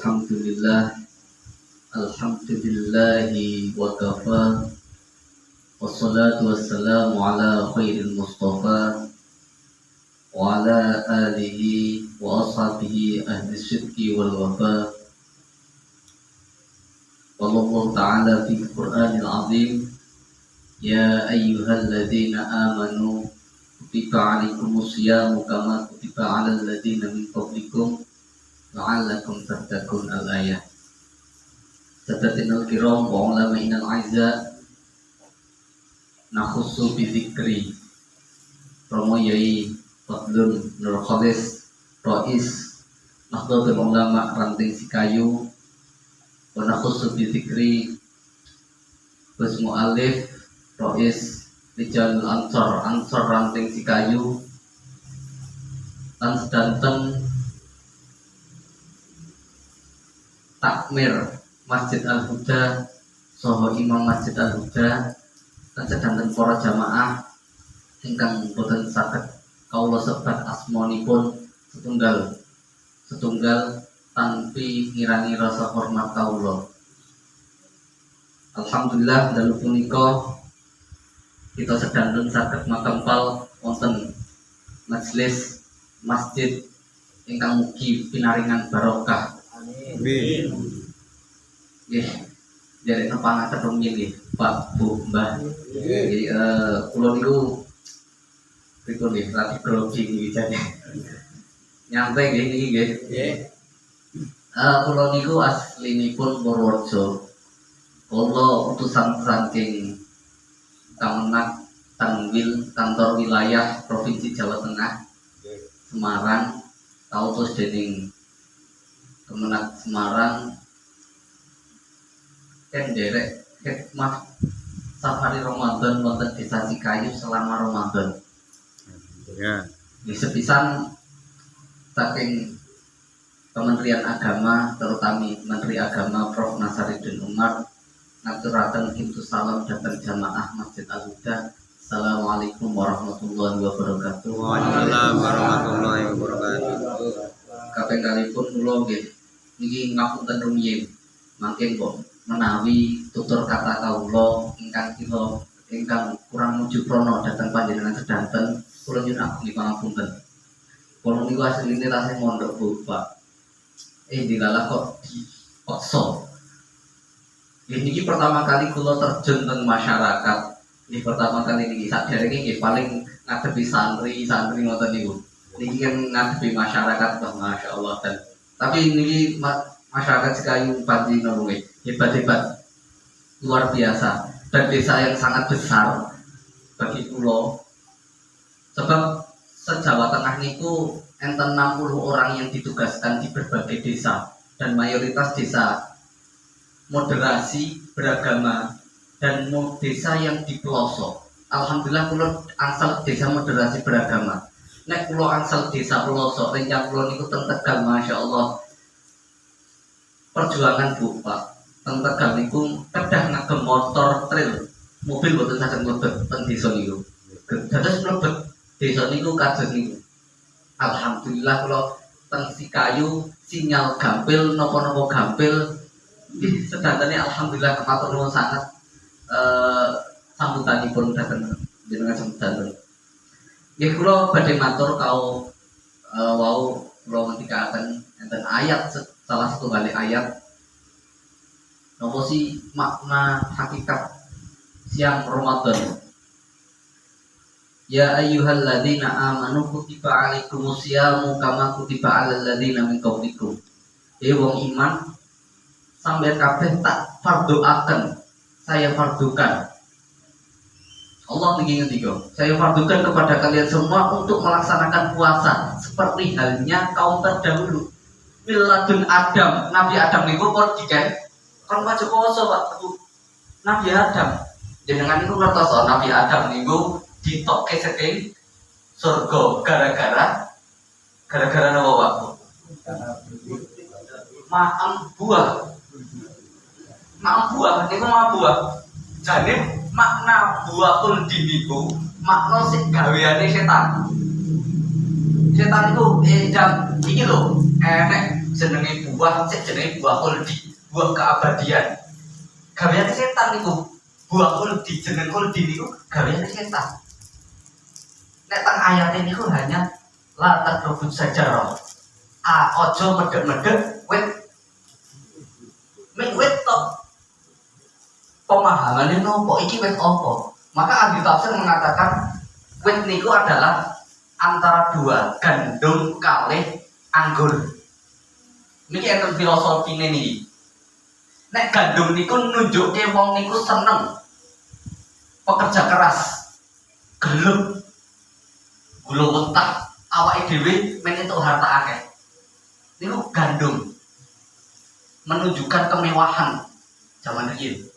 Alhamdulillah, alhamdulillahi wa kafa, wassalatu wassalamu ala khairil mustafa, wa ala alihi wa ashabihi ahli syirki wal wafa. Wallahu ta'ala fi Qur'anil azim, ya ayyuhalladzina amanu kutiba alaikumus siyamu kama kutiba alal ladzina min qablikum la'allakum tattaqun al-ayat. Sadatinal kiram wa ulama'inal aizza, nakhussu bi dzikri Romo Yai Fadlun Nur Khalis Rais Nahdlatul Ulama Ranting Sikayu, wa nakhussu bi dzikri Gus Mu'alif Rais Rijal Ansor Ranting Sikayu lan sedanten takmir Masjid Al-Huda saha Imam Masjid Al-Huda lan sedanten para jamaah ingkang boten saged kawula sebat asmanipun setunggal tanpi ngirangi rasa hormat kawula. Alhamdulillah dalu punika kita sedanten saged makempal wonten majelis masjid ingkang mugi pinaringan barokah. Amin. Nggih, derek nepangaken rumiyin nggih, Pak, Bu, Mbah. Nggih, kula niku pripun nggih, radi grogi niki jane. Nyantai nggih niki nggih. Nggih. Kula niku aslinipun Purworejo. Kula utusan saking Kemenak Tanwil Kantor Wilayah Provinsi Jawa Tengah Semarang, kautus dening Kemenak Semarang derek hikmah safari Ramadan wonten Desa Sikayu selama Ramadan. Ya. Di sepisan saking Kementerian Agama, terutama Menteri Agama Prof. Nasaruddin Umar, ngaturaken kintu salam dhateng jamaah Masjid Al-Huda. Assalamualaikum warahmatullahi wabarakatuh. Waalaikumsalam warahmatullahi wabarakatuh. Kaping kalipun kula nggih niki ngapunten rumiyin mangke kok menawi tutur kata kawula ingkang kurang mujuprana dhateng panjenengan sedanten kula nyuwun agung pangapunten. Kula niku asline tasih mondok Bu, Pak. Dilalah kok dipaksa. Niki pertama kali kula terjun teng masyarakat. Niki pertama kali niki saderenge nggih paling ngadepi santri ngoten niku. Niki kan ngadepi masyarakat, Masya Allah. Tapi niki masyarakat Sikayu panji nggih hebat-hebat, luar biasa, dan desa yang sangat besar bagi kula. Sebab se-Jawa Tengah niku enten 60 orang yang ditugaskan di berbagai desa, dan mayoritas desa moderasi beragama dan desa yang di pelosok. Alhamdulillah kula angsal desa moderasi beragama. Nek kula angsal desa pelosok rencang kula niku teng Tegal, Masya Allah. Perjuangan Bu, Pak. Teng Tegal niku kedah ngagem motor trail, mobil boten saged mlebet teng desa niku. Dados mlebet desa niku kados niku. Alhamdulillah kula teng Sikayu sinyal gampil napa-napa gampil. Nggih sedantene alhamdulillah kematur nuwun sanget sambutanipun dhateng jenengan sedanten. Nggih kula badhe matur kau wau kula ngendikaken enten ayat salah satu balik ayat napa sih makna hakikat siang Ramadan. Ya ayyuhalladzina amanu kutiba alaikumus syamu kama kutiba alal ladzina min qablikum. Wong iman sampai kabeh tak farduaken, saya fardukan. Allah niki ngendika, saya fardukan kepada kalian semua untuk melaksanakan puasa seperti halnya kaum terdahulu. Miladun Adam, Nabi Adam niku pun diken kon wajib puasa Pak. Nabi Adam. Jenengan niku ngertos Nabi Adam niku ditokke saking surga gara-gara napa Pak? Makan buah. Niku makan buah. Jane makna buah kuldi niku makna sing gaweane setan. Setan niku jam iki lho enek jenenge buah cek jenenge buah khuldi, buah keabadian. Gaweane setan niku. Buah khuldi jeneng khuldi niku gaweane setan. Nek teng ayat niku hanya la taqrabus sajarah. Ojo medhek-medhek wit. Wit tok. Pemahamannya nopo iki wit apa? Maka ahli tafsir mengatakan wit niku adalah antara dua, gandum kalih anggur. Niki enten filosofine niki. Nek gandum niku nunjukke wong niku seneng pekerja keras, gelem, gula wentah, awake dhewe men entuk harta akeh. Niku gandum menunjukkan kemewahan zaman riyin.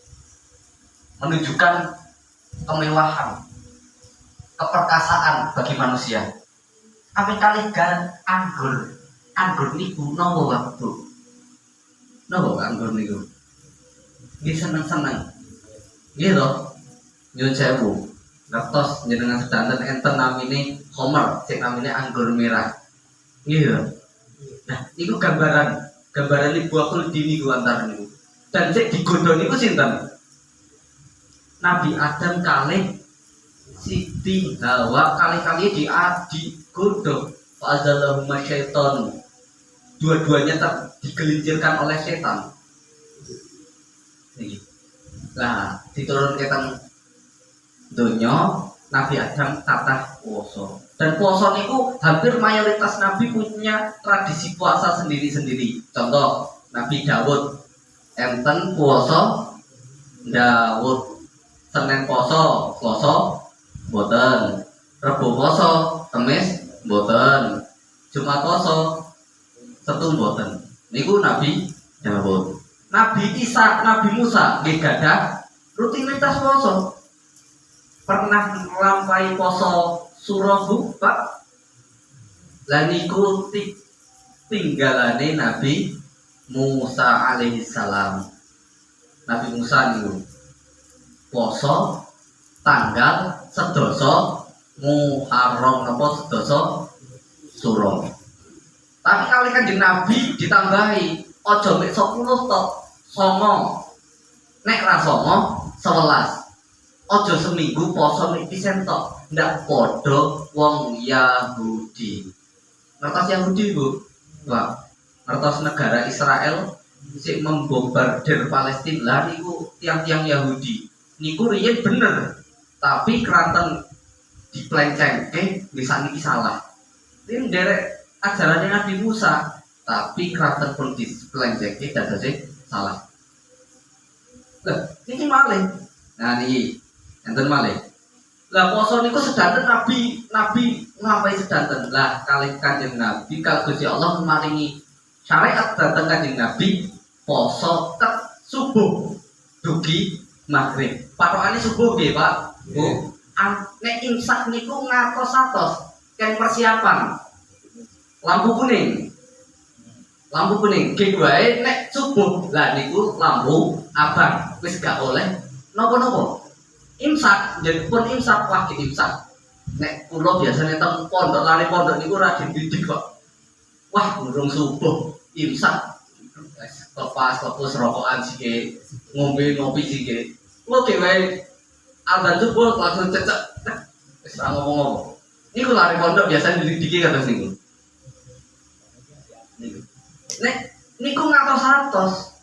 Menunjukkan kemewahan, keperkasaan bagi manusia. Apa kali anggur? Anggur niku nopo waktu? Nopo anggur niku? Nggih seneng-seneng. Nggih lho. Nyuwun sewu. Ngertos jenengan sedanten enten namine Homer, sing namine anggur merah. Nggih lho. Nah, niku gambaran buah khuldi niku antar niku. Dan sik digodho niku sinten? Nabi Adam kalih Siti Hawa kali-kali digodho. Fa'azallahumma syaiton. Dua-duanya digelincirkan oleh setan. Niki. Lah, diturunke teng donya Nabi Adam tatah puasa. Dan puasa niku hampir mayoritas nabi punya tradisi puasa sendiri-sendiri. Contoh Nabi Daud enten puasa Daud. Senin poso, Selasa mboten. Rebo poso, Kamis mboten. Jumat poso, Setu mboten. Niku Nabi Daud. Nabi Isa, Nabi Musa nggih gadah rutinitas poso. Pernah nglampahi poso surah Pak. Lah niku tinggalane Nabi Musa alaihi salam. Nabi Musa niku poso tanggal sedasa Muharram napa sedasa Suro. Tapi kali Kanjeng Nabi ditambahi aja mek 10 tok, 9. Nek ra 9, 11. Aja seminggu poso mek pisen tok, ndak padha wong Yahudi. Ngertos Yahudi, Bu? Wah, ngertos negara Israel sik membombardir Palestina lah niku tiang-tiang Yahudi. Niku riyen bener, tapi keranten diplencengke bisa niki salah. Ini derek ajarannya Nabi Musa, tapi keranten pun diplencengke dadose salah. Lah, niki malih. Nah niki enten malih. Lah poso niku sedanten Nabi nglampahi sedanten. Lah kalih Kanjeng Nabi kalau Gusti Allah maringi syariat dateng Kanjeng Nabi poso ket subuh dugi maghrib. Patokane subuh nggih, Pak. Bu. Nek imsak niku ngatos-atos kan persiapan. Lampu kuning. Nggih wae nek subuh. Lah niku lampu abang. Wis gak oleh napa-napa. Imsak, yen pun imsak wajib imsak. Nek kula biasane teng pondok lari pondok niku rajin didik kok. Wah, urung subuh imsak. Lepas rokokan sike, ngombe ngopi sike. Oke wae adzan subuh langsung cecek. Wis ngomong-ngomong. Niku lari pondok biasane didiki kados niku. Nek niku ngatos-atos.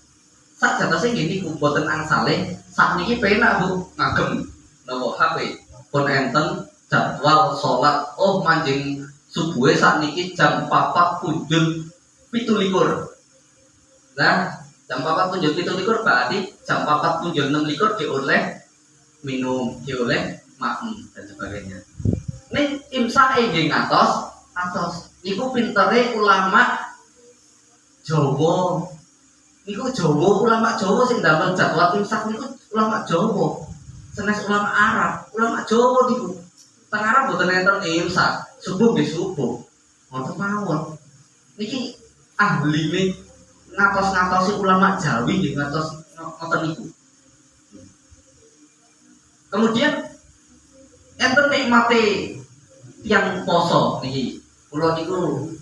Sak jatose nggih niku boten angsale, sakniki penak Bu, ngagem napa HP. Pun enten jadwal salat manjing subuhe sakniki jam 4 punjul 17. Nah, jam 4 punjul 17 berarti jam 4 punjul 26 dioleh minum, dioleh makan dan sebagainya. Nih imsake nggih atos. Niku pintere ulama Jawa. Niku Jawa, ulama Jawa sing ndamel jadwal imsak niku ulama Jawa. Senes ulama Arab, ulama Jawa niku. Teng Arab boten enten imsak, subuh nggih subuh. Ngoten mawon. Niki ahline ngatos-ngatosi ulama Jawi nggih ngatos ngoten niku. Kemudian enten nikmate tiyang poso niki. Kula niku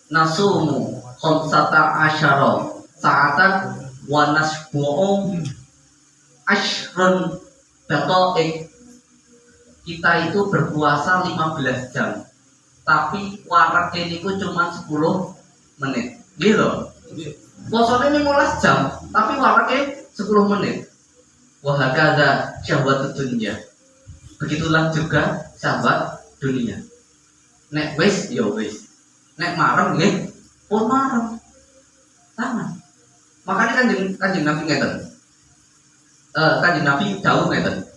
nasumu khamsata asyara sa'atan wa nasbu'u ashrun daqaiq. Kita itu berpuasa 15 jam. Tapi warake niku cuma 10 menit. Gitu. Puasane 15 jam, tapi warake 10 menit. Wa hakadha syahwatud dunya. Begitulah juga sahabat dunia. Nek wis ya wis. Nek marem nggih pun marem. Sama. Makanya kanjeng Nabi ngeten. Kanjeng Nabi dawuh ngeten.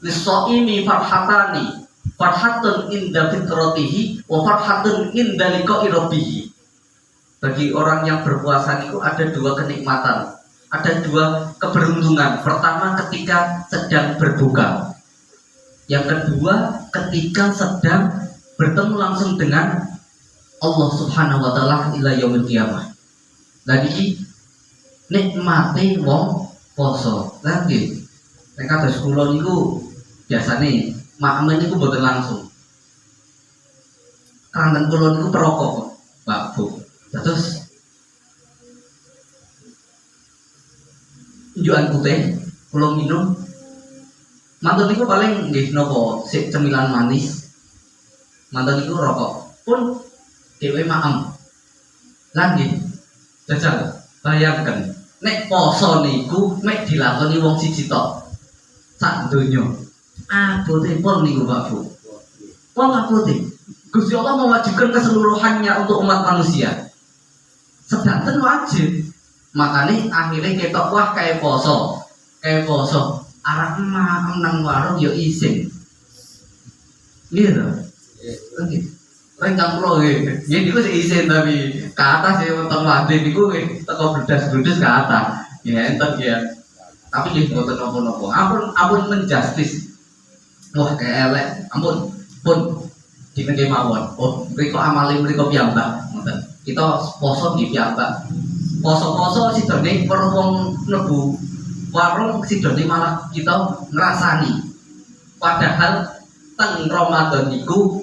Lisoimi farhatani, farhatun inda fitratihi wa farhatun inda liqa'i rabbih. Bagi orang yang berpuasa itu ada dua kenikmatan, ada dua keberuntungan. Pertama ketika sedang berbuka. Yang kedua ketika sedang bertemu langsung dengan Allah Subhanahu wa taala ila yaumil qiyamah. Lagi nikmate wong poso. Lagi nek kados kula niku biasane makmen niku mboten langsung. Kangen kula niku perokok, Pak Bu. Terus njuan putih kula minum. Mantun niku paling nggih napa sik cemilan manis. Mantun niku rokok. Pun dhewe maem. Lan nggih jajal bayangken nek poso niku mek dilakoni wong siji tok sak donya. Abote pun niku Pak Bu. Pun abote. Gusti Allah mewajibkan keseluruhannya untuk umat manusia. Sedanten wajib. Makanya akhirnya ketok wah kayak poso. Arah emak nang warung yo isin. Gitu. Nggih. Renggang kula nggih. Nggih niku sik isin tapi ke atas ya wonten wadin niku nggih teko bledas-bledes ke atas. Ya enten ya. Tapi nggih mboten napa-napa. Ampun menjustis. Wah elek. Ampun pun dinenge mawon. Oh, mriko amale mriko piyambak ngoten. Kita poso nggih piyambak. Poso-poso sidone weruh wong mlebu warung sidone malah kita ngrasani. Padahal teng Ramadan niku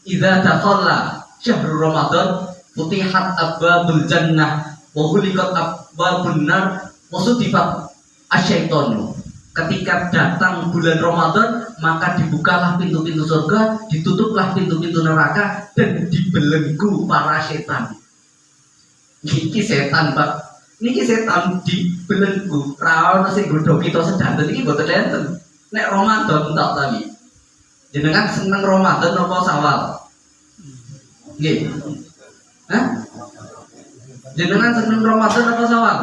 idza dakhala syahrul Ramadan futihat abwabul jannah wa ghuliqat abwabun nar wa sudifat asyaitonu. Ketika datang bulan Ramadan maka dibukalah pintu-pintu surga, ditutuplah pintu-pintu neraka dan dibelenggu para setan. Niki setan Pak, niki setan dibelenggu. Ra ono sing nggodho kita sedanten iki mboten enten. Nek Ramadan tak tadi. Jenengan seneng Ramadan apa Syawal? Nggih. Hah? Jenengan seneng Ramadan apa Syawal?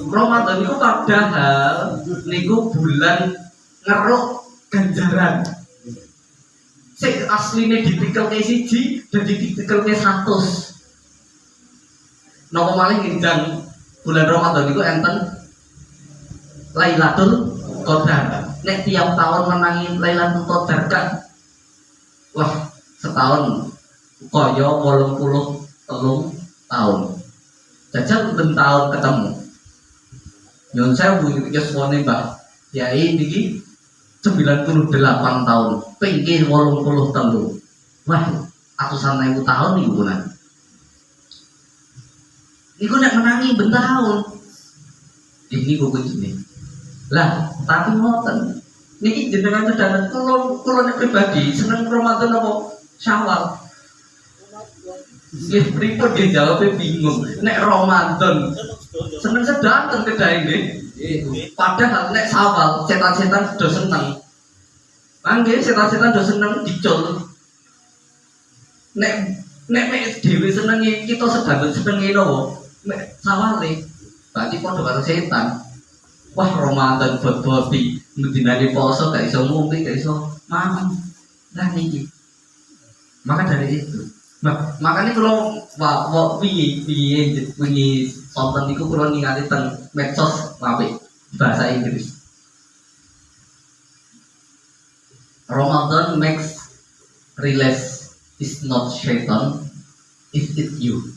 Ramadan itu padahal niku bulan ngeruk ganjaran. Sing asline ditikelke siji dadi ditikelke 100. Napa malih ngendang bulan Ramadan niku enten Lailatul Qadar. Nek tiap tahun menangi Lailatul Qadar kan wah setahun kaya 83 tahun. Jajal ben tahun ketemu. Nyon saya bunyi kesone Mbah Yai niki 98 tahun, pinggir 83. Wah, atusan ewu tahun niku punan. Niku nek menangi ben tahun. Ini buku ini. Lah, tapi ngoten. Niki jenengan sedanten kula nek pribadi seneng Ramadan apa Syawal. Nggih pripun nggih jawabe bingung. Nek Ramadan seneng sedanten kedahe nggih. Padahal nek Syawal setan-setan do seneng. Nggih setan-setan do seneng dicul. Nek mek dhewe senenge kita sedanten senenge nopo? Mek Syawale. Berarti padha karo setan. Wah Ramadan bot-boti mendinane poso gak iso ngombe gak iso mangan. Lah niki. Maka dari itu makanya kalau wingi sonten niku kula ningali teng medsos apik bahasa Inggris. Ramadan makes realize is not Shaitan, is it you.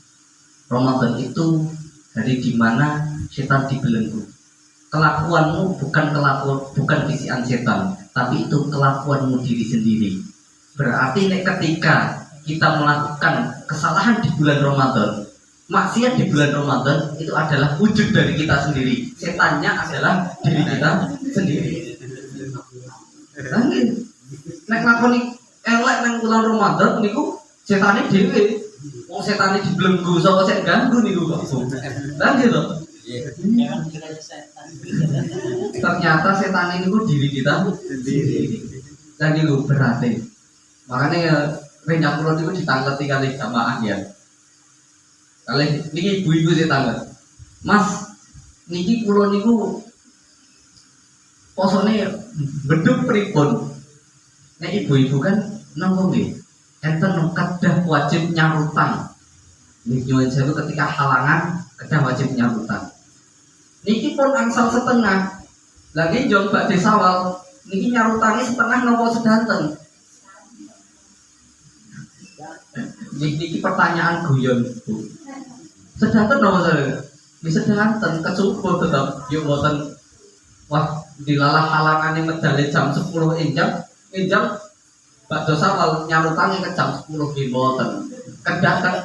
Ramadan itu hari di mana setan dibelenggu. Kelakuanmu bukan bisikan setan, tapi itu kelakuanmu diri sendiri. Berarti ketika kita melakukan kesalahan di bulan Ramadan, maksiat di bulan Ramadan, itu adalah wujud dari kita sendiri. Setannya adalah diri kita sendiri. Nangin, nek lakoni elek nang bulan Ramadan niku setane dhewe. Wong setane dibelenggu sapa sing ganggu niku kok. Lah gitu. Ternyata setan ini diri kita sendiri. Dan itu berarti. Makanya ya rencana pulau itu ditangketi kali jamaah ya. Kali ini ibu-ibu saya tangkap. Mas, niki pulau niku posone beduk pripun. Nek ibu-ibu kan nanggung nggih. Enten kedah wajib nyarutang. Niki saya ketika halangan kedah wajib nyarutang. Niki pun angsal setengah. Lagi jong badhe sawal. Niki nyarutangi setengah nopo sedanten. Niki pertanyaan guyon Bu. Sedanten nopo saya? Bisa sedanten kecukup tetap. Yuk boten. Wah dilalah halangane medale jam 10 enjam bakdo sawal nyarutangi ke jam 10 nggih boten. Kedah kan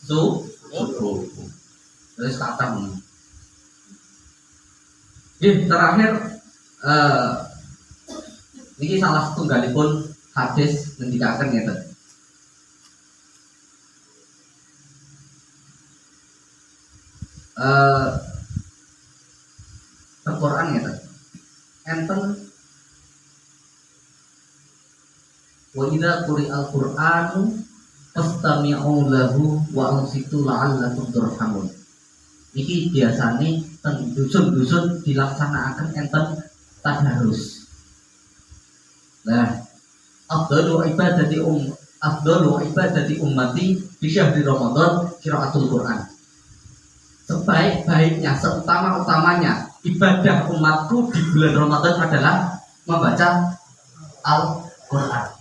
subuh. Terus kata terakhir ini salah setunggalipun hadis ngendikaken ngeten. Al-Qur'an ngeten. Enten wa idza quri'al Qur'anu fastami'u lahu wa ansitu la'allakum turhamun. Iki biasane ten dusun-dusun dilaksanakan enten tadarus. Nah, afdalu ibadati ummati fi syahri Ramadan qiraatul Qur'an. Sebaik-baiknya, seutama-utamanya ibadah umatku di bulan Ramadan adalah membaca Al-Qur'an.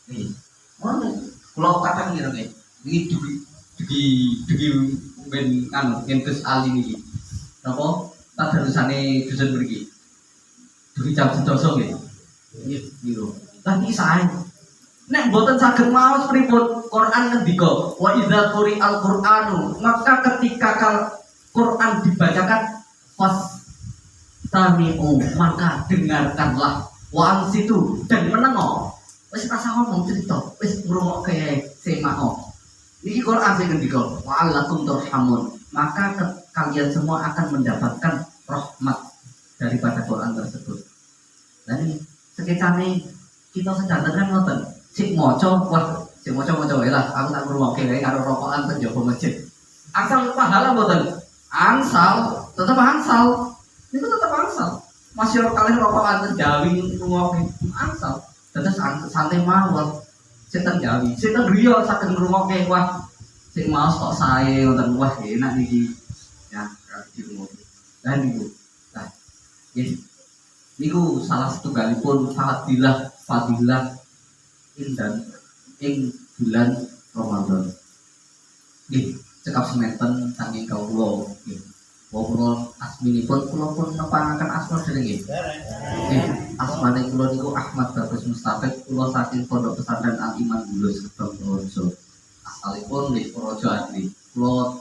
Nih, kalau kata ngene iki dugi ben ngentus ali niki. Napa tadarusane dusun mriki? Dugi jam 12 nggih. Nggih. Tapi sae. Nek mboten saged maos pripun Quran ngendika, wa idza quri'al Qur'anu, maka ketika Quran dibacakan fastami'u, maka dengarkanlah, wa ansitu, dan menengok. Wis rasa ngomong cerita, wis ngrungokke semao. Ini Quran sing ngendika, wa'alakum turhamun, maka kalian semua akan mendapatkan rahmat daripada Quran tersebut. Dan sekecane kita sedang kan ngoten, sik maca, wah, sik maca wae lah, aku tak ngrungokke wae karo rokokan teng jaba masjid. Angsal pahala mboten? Angsal, tetep angsal. Itu tetep angsal. Masih kalih rokokan teng jawi ngrungokke angsal. Terus santai mawon. Setan Jawi, setan Rio saged ngrungokke wah sing maos kok sae wonten wah enak niki. Ya, di rumah. Dan niku. Nah, niku salah setunggalipun fadilah ing bulan Ramadan. Nggih, cekap sementen saking kawula nggih. Wong asminipun kula pun nepangaken asma dereng nggih. Asmane kula niku Ahmad Bagus Mustaqim, kula saking Pondok Pesantren Al Iman Bulus Gebang Purworejo. Asalipun nggih Purworejo asli. Kula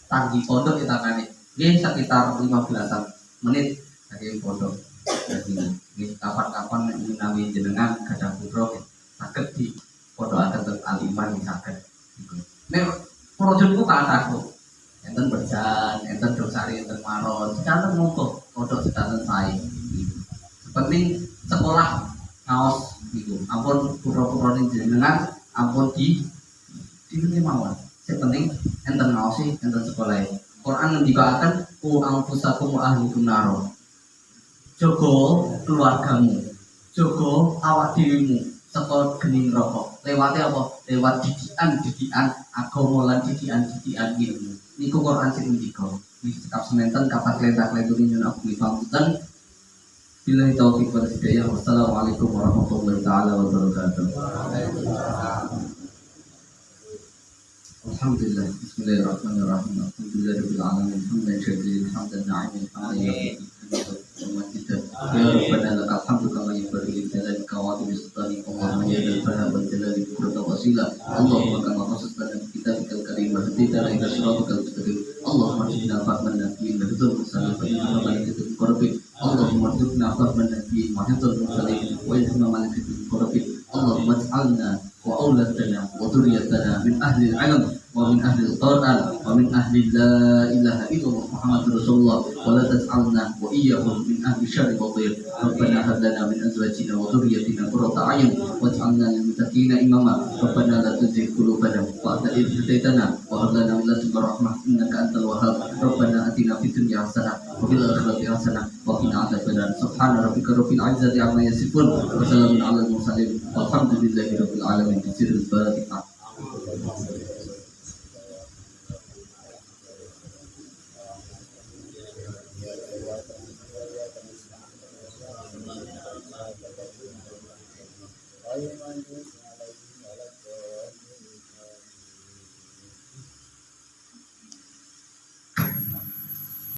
tanggi pondok ditangani nggih sekitar 15-an menit saking pondok. Jadi nggih kapan-kapan menawi jenengan gadah putra saged di pondokaken teng Al Iman saged. Nek Purworejo niku kathah kok. Enten berjan, enten dosari, enten maron, sedanten monggo, kodok sedanten sae. Penting sekolah ngaos niku. Ampun pura-pura jenengan, ampun di mawon. Sing penting enten ngaosi, enten sekolah. Quran ngendikaken ku anfusakum wa ahlikum naro. Jogo keluargamu, jogo awak dirimu saka gening rokok. Lewate apa? Lewat didikan agama lan didikan ilmu. Niku Quran sing ngendika. Iki sekap sementen kapan klentah-klentune nyun aku pamuten. Billahi taufiq wal hidayah. Wassalamualaikum warahmatullahi taala wabarakatuh. Alhamdulillah. Bismillahirrahmanirrahim. Alhamdulillahirabbil alamin. Hamdan na'imin alamin. Ya Rabbana lakal hamdu kama yanbaghi li jalali kawati bi sultani wa ma yadil fana wal jalali bi qudratika wa wasila. Allahumma kama qasastana fi kitabikal karim wa hadithana ila siratikal mustaqim. Allahumma arzuqna fahman nabiyyin wa hifdzal mursalin wa inna malaikatal muqarrabin. Allahumma arzuqna fahman nabiyyin wa hifdzal mursalin wa inna malaikatal muqarrabin. Allahumma ij'alna wa auladana wa dhurriyatana min ahli al-'ilm wa min ahli al-Qur'an wa min ahli la ilaha illallah Muhammadur Rasulullah wa la taj'alna wa iyyahum min ahli syarri wa dhir. Rabbana hab lana min azwajina wa dhurriyyatina qurrata a'yun waj'alna lil muttaqina imama. Rabbana la tuzigh qulubana ba'da idh hadaytana wa hab lana min ladunka rahmah innaka antal wahhab. Rabbana atina fid dunya hasanah wa fil akhirati hasanah wa qina adzabannar. Subhana rabbika rabbil izzati amma yasifun wa salamun alal mursalin walhamdulillahi rabbil alamin. Sirrul Fatihah.